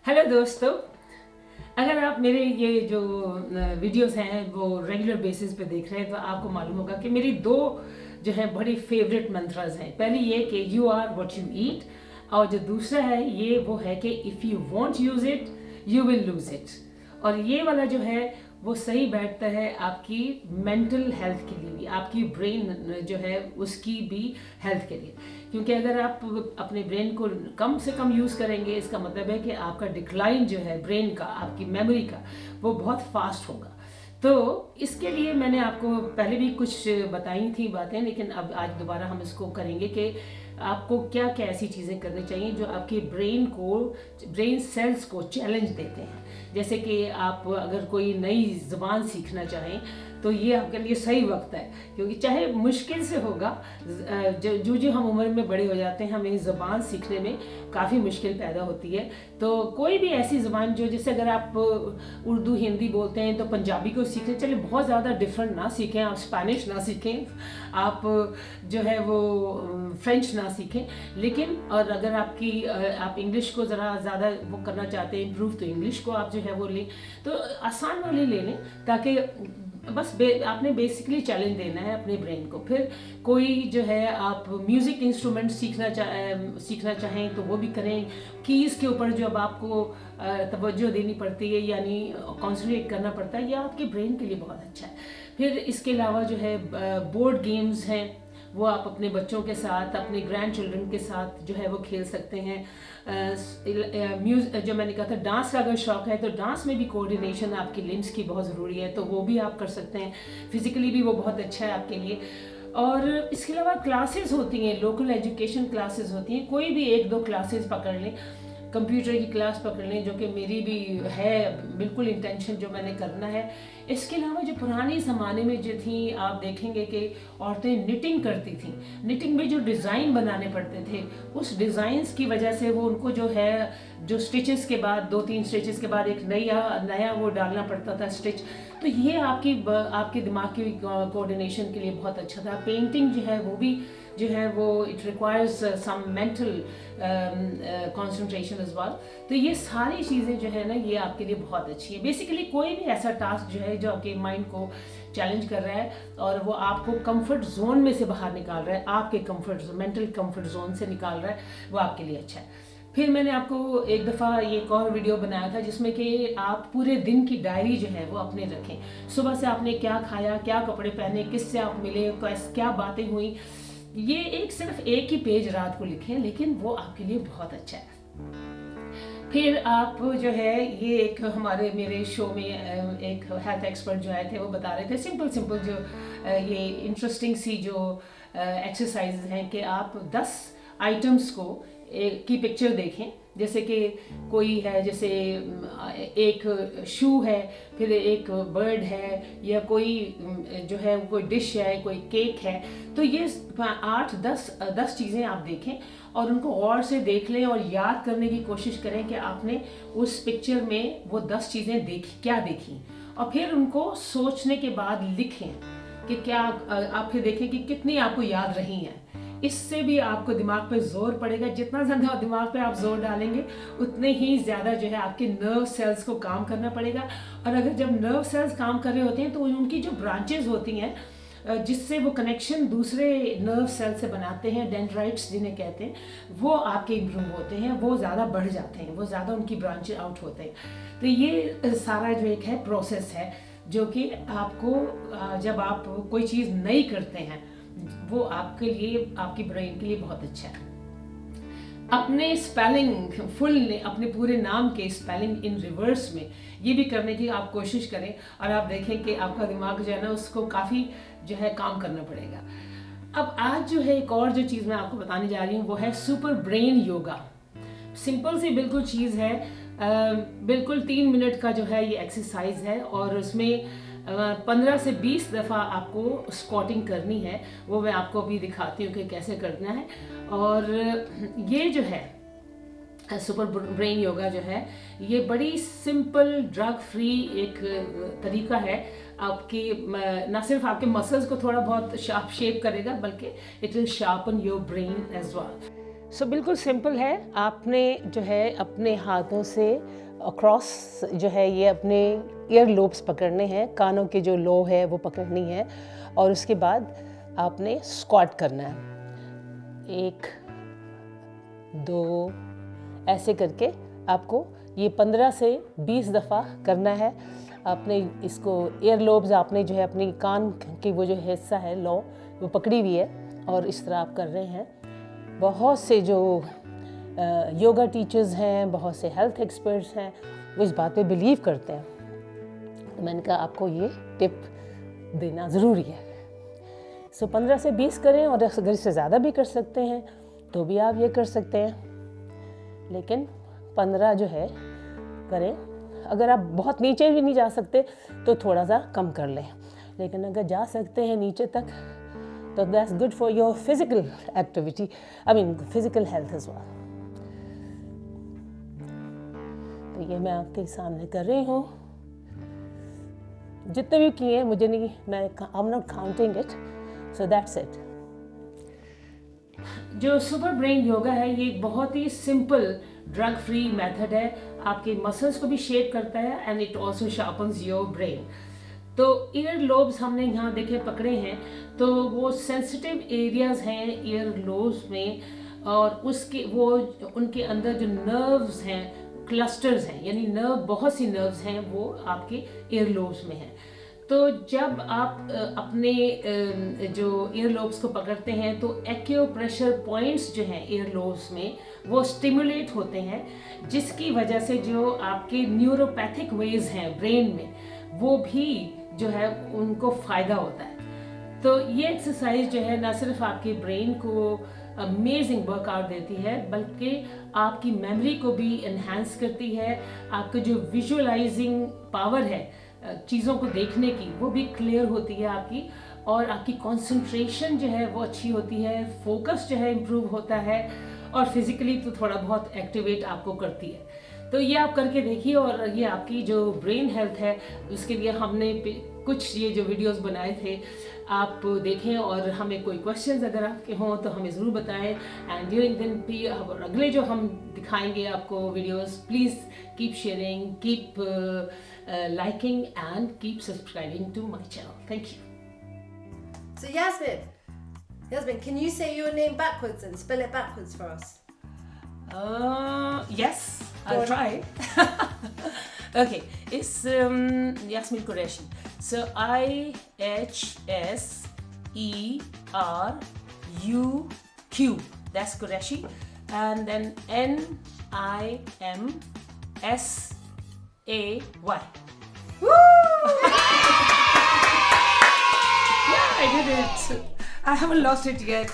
Hello दोस्तों, अगर आप मेरे ये जो वीडियोस हैं वो रेगुलर बेसिस पे देख रहे हैं तो आपको मालूम होगा कि मेरी दो जो है बड़ी फेवरेट मंत्रास हैं। पहली ये कि you are what you eat, और जो दूसरा है ये वो है कि if you want use it you will lose it. और ये वाला जो है वो सही बैठता है आपकी मेंटल हेल्थ के लिए भी, आपकी ब्रेन जो है उसकी भी हेल्थ के लिए। क्योंकि अगर आप अपने ब्रेन को कम से कम यूज़ करेंगे, इसका मतलब है कि आपका डिक्लाइन जो है ब्रेन का, आपकी मेमोरी का, वो बहुत फास्ट होगा। तो इसके लिए मैंने आपको पहले भी कुछ बताई थी बातें, लेकिन अब आज दोबारा हम इसको करेंगे कि आपको क्या क्या ऐसी चीज़ें करनी चाहिए जो आपके ब्रेन सेल्स को चैलेंज देते हैं। जैसे कि आप अगर कोई नई ज़बान सीखना चाहें तो ये आपके लिए सही वक्त है, क्योंकि चाहे मुश्किल से होगा, जो हम उम्र में बड़े हो जाते हैं हमें ज़बान सीखने में काफ़ी मुश्किल पैदा होती है। तो कोई भी ऐसी ज़बान जो, जैसे अगर आप उर्दू हिंदी बोलते हैं तो पंजाबी को सीखें, चलिए बहुत ज़्यादा डिफरेंट ना सीखें, आप स्पेनिश ना सीखें, आप जो है वो फ्रेंच ना सीखें, लेकिन और अगर आप इंग्लिश को ज़रा ज़्यादा वो करना चाहते हैं इम्प्रूव, तो इंग्लिश को आप जो है वो लें, तो आसान वाले ले लें, ताकि बस आपने बेसिकली चैलेंज देना है अपने ब्रेन को। फिर कोई जो है आप म्यूज़िक इंस्ट्रूमेंट सीखना चाहें तो वो भी करें। कीज़ के ऊपर जो अब आपको तवज्जो देनी पड़ती है, यानी कॉन्सेंट्रेट करना पड़ता है, ये आपके ब्रेन के लिए बहुत अच्छा है। फिर इसके अलावा जो है बोर्ड गेम्स हैं, वो आप अपने बच्चों के साथ, अपने ग्रैंड चिल्ड्रन के साथ जो है वो खेल सकते हैं। जो मैंने कहा था, डांस का अगर शौक है तो डांस में भी कोऑर्डिनेशन आपकी लिम्स की बहुत ज़रूरी है, तो वो भी आप कर सकते हैं। फिजिकली भी वो बहुत अच्छा है आपके लिए। और इसके अलावा क्लासेस होती हैं, लोकल एजुकेशन क्लासेस होती हैं, कोई भी एक दो क्लासेस पकड़ लें। कंप्यूटर की क्लास पकड़ लें, जो कि मेरी भी है बिल्कुल इंटेंशन, जो मैंने करना है। इसके अलावा जो पुराने ज़माने में जो थी, आप देखेंगे कि औरतें निटिंग करती थीं। निटिंग में जो डिज़ाइन बनाने पड़ते थे, उस डिज़ाइंस की वजह से वो उनको जो है, जो स्टिचेस के बाद 2-3 स्टिचेस के बाद एक नया वो डालना पड़ता था स्टिच। तो ये आपके दिमाग की कोऑर्डिनेशन के लिए बहुत अच्छा था। पेंटिंग जो है वो भी जो है वो it requires some mental concentration as well. तो ये सारी चीज़ें जो है ना, ये आपके लिए बहुत अच्छी है। बेसिकली कोई भी ऐसा टास्क जो है जो आपके माइंड को चैलेंज कर रहा है और वो आपको कंफर्ट जोन में से बाहर निकाल रहा है, आपके मेंटल कंफर्ट जोन से निकाल रहा है, वो आपके लिए अच्छा है। फिर मैंने आपको एक दफ़ा ये एक और वीडियो बनाया था जिसमें कि आप पूरे दिन की डायरी जो है वो अपने रखें। सुबह से आपने क्या खाया, क्या कपड़े पहने, किससे आप मिले, क्या बातें हुई, ये सिर्फ एक ही पेज रात को लिखें, लेकिन वो आपके लिए बहुत अच्छा है। फिर आप जो है, ये एक मेरे शो में एक हेल्थ एक्सपर्ट जो आए थे, वो बता रहे थे सिंपल जो ये इंटरेस्टिंग सी जो एक्सरसाइज हैं कि आप 10 आइटम्स की पिक्चर देखें। जैसे कि कोई है, जैसे एक शू है, फिर एक बर्ड है, या कोई जो है कोई डिश है, कोई केक है। तो ये 8-10 चीज़ें आप देखें और उनको गौर से देख लें और याद करने की कोशिश करें कि आपने उस पिक्चर में वो 10 चीज़ें क्या देखी, और फिर उनको सोचने के बाद लिखें कि क्या आप फिर देखें कि कितनी आपको याद रही हैं। इससे भी आपको दिमाग पे जोर पड़ेगा। जितना ज़्यादा दिमाग पे आप जोर डालेंगे, उतने ही ज़्यादा जो है आपके नर्व सेल्स को काम करना पड़ेगा। और अगर जब नर्व सेल्स काम कर रहे होते हैं तो उनकी जो ब्रांचेज होती हैं, जिससे वो कनेक्शन दूसरे नर्व सेल से बनाते हैं, डेंड्राइट्स जिन्हें कहते हैं, वो आपके इम्प्रूव होते हैं, वो ज़्यादा बढ़ जाते हैं, वो ज़्यादा उनकी ब्रांचेज आउट होते हैं। तो ये सारा जो एक है प्रोसेस है, जो कि आपको जब आप कोई चीज़ नई करते हैं, वो आपके लिए, आपकी ब्रेन के लिए बहुत अच्छा है। अपने स्पेलिंग अपने पूरे नाम के स्पेलिंग इन रिवर्स में ये भी करने की आप कोशिश करें, और आप देखें कि आपका दिमाग जो है ना, उसको काफ़ी जो है काम करना पड़ेगा। अब आज जो है एक और जो चीज़ मैं आपको बताने जा रही हूँ वो है सुपर ब्रेन योगा। सिंपल सी बिल्कुल चीज़ है, बिल्कुल 3 मिनट का जो है ये एक्सरसाइज है, और उसमें 15 से 20 दफ़ा आपको स्क्वाटिंग करनी है। वो मैं आपको अभी दिखाती हूँ कि कैसे करना है। और ये जो है सुपर ब्रेन योगा जो है, ये बड़ी सिंपल ड्रग फ्री एक तरीका है। आपकी ना सिर्फ आपके मसल्स को थोड़ा बहुत शार्प शेप करेगा, बल्कि it will sharpen your brain as well. So बिल्कुल सिंपल है। आपने जो है अपने हाथों से अक्रॉस जो है ये अपने ईयर लोब्स पकड़ने हैं, कानों के जो लो है वो पकड़नी है, और उसके बाद आपने स्क्वाट करना है। 1 2 ऐसे करके आपको ये 15 से 20 दफ़ा करना है। आपने इसको ईयर लोब्स आपने जो है अपनी कान की वो जो हिस्सा है लो वो पकड़ी हुई है, और इस तरह आप कर रहे हैं। बहुत से जो योगा टीचर्स हैं, बहुत से हेल्थ एक्सपर्ट्स हैं, वो इस बात पे बिलीव करते हैं। तो मैंने कहा आपको ये टिप देना ज़रूरी है। सो 15 से 20 करें, और अगर इससे ज़्यादा भी कर सकते हैं तो भी आप ये कर सकते हैं, लेकिन 15 जो है करें। अगर आप बहुत नीचे भी नहीं जा सकते तो थोड़ा सा कम कर लें, लेकिन अगर जा सकते हैं नीचे तक तो that's good for your physical activity, I mean physical health as well. तो ये मैं आपके सामने कर रही हूँ। जितने भी किए मुझे नहीं, मैं I am not counting it, so that's it. जो सुपर ब्रेन योगा है ये एक बहुत ही सिंपल ड्रग फ्री मेथड है। आपके मसल्स को भी शेप करता है and it also sharpens your brain. तो ईयर लोब्स हमने यहाँ देखे पकड़े हैं, तो वो सेंसिटिव एरियाज हैं ईयर लोब्स में, और उसके वो उनके अंदर जो नर्व्स हैं, क्लस्टर्स हैं, यानी बहुत सी नर्व्स हैं वो आपके ईयर लोब्स में हैं। तो जब आप अपने जो ईयर लोब्स को पकड़ते हैं तो एक्यूप्रेशर पॉइंट्स जो हैं ईयर लोब्स में वो स्टिमुलेट होते हैं, जिसकी वजह से जो आपके न्यूरोपैथिक वेज हैं ब्रेन में वो भी जो है उनको फ़ायदा होता है। तो ये एक्सरसाइज जो है ना सिर्फ आपके ब्रेन को अमेजिंग वर्कआउट देती है, बल्कि आपकी मेमोरी को भी एनहांस करती है। आपका जो विजुअलाइजिंग पावर है चीज़ों को देखने की वो भी क्लियर होती है आपकी, और आपकी कंसंट्रेशन जो है वो अच्छी होती है, फोकस जो है इम्प्रूव होता है, और फिजिकली तो थोड़ा बहुत एक्टिवेट आपको करती है। तो ये आप करके देखिए, और ये आपकी जो ब्रेन हेल्थ है उसके लिए हमने कुछ ये जो वीडियोस बनाए थे आप देखें, और हमें कोई क्वेश्चंस अगर आपके हों तो हमें ज़रूर बताएं। एंड ड्यूरिंग दिन भी अगले जो हम दिखाएंगे आपको videos, please keep sharing, keep liking, and keep subscribing to my channel. Thank you. So Yasmin, can you say your name backwards and spell it backwards for us? Yes, I'll try. Okay, it's Yasmin Qureshi. So IHSERUQ. That's Qureshi, and then NIMSAY. Woo! Yeah, I did it. I haven't lost it yet.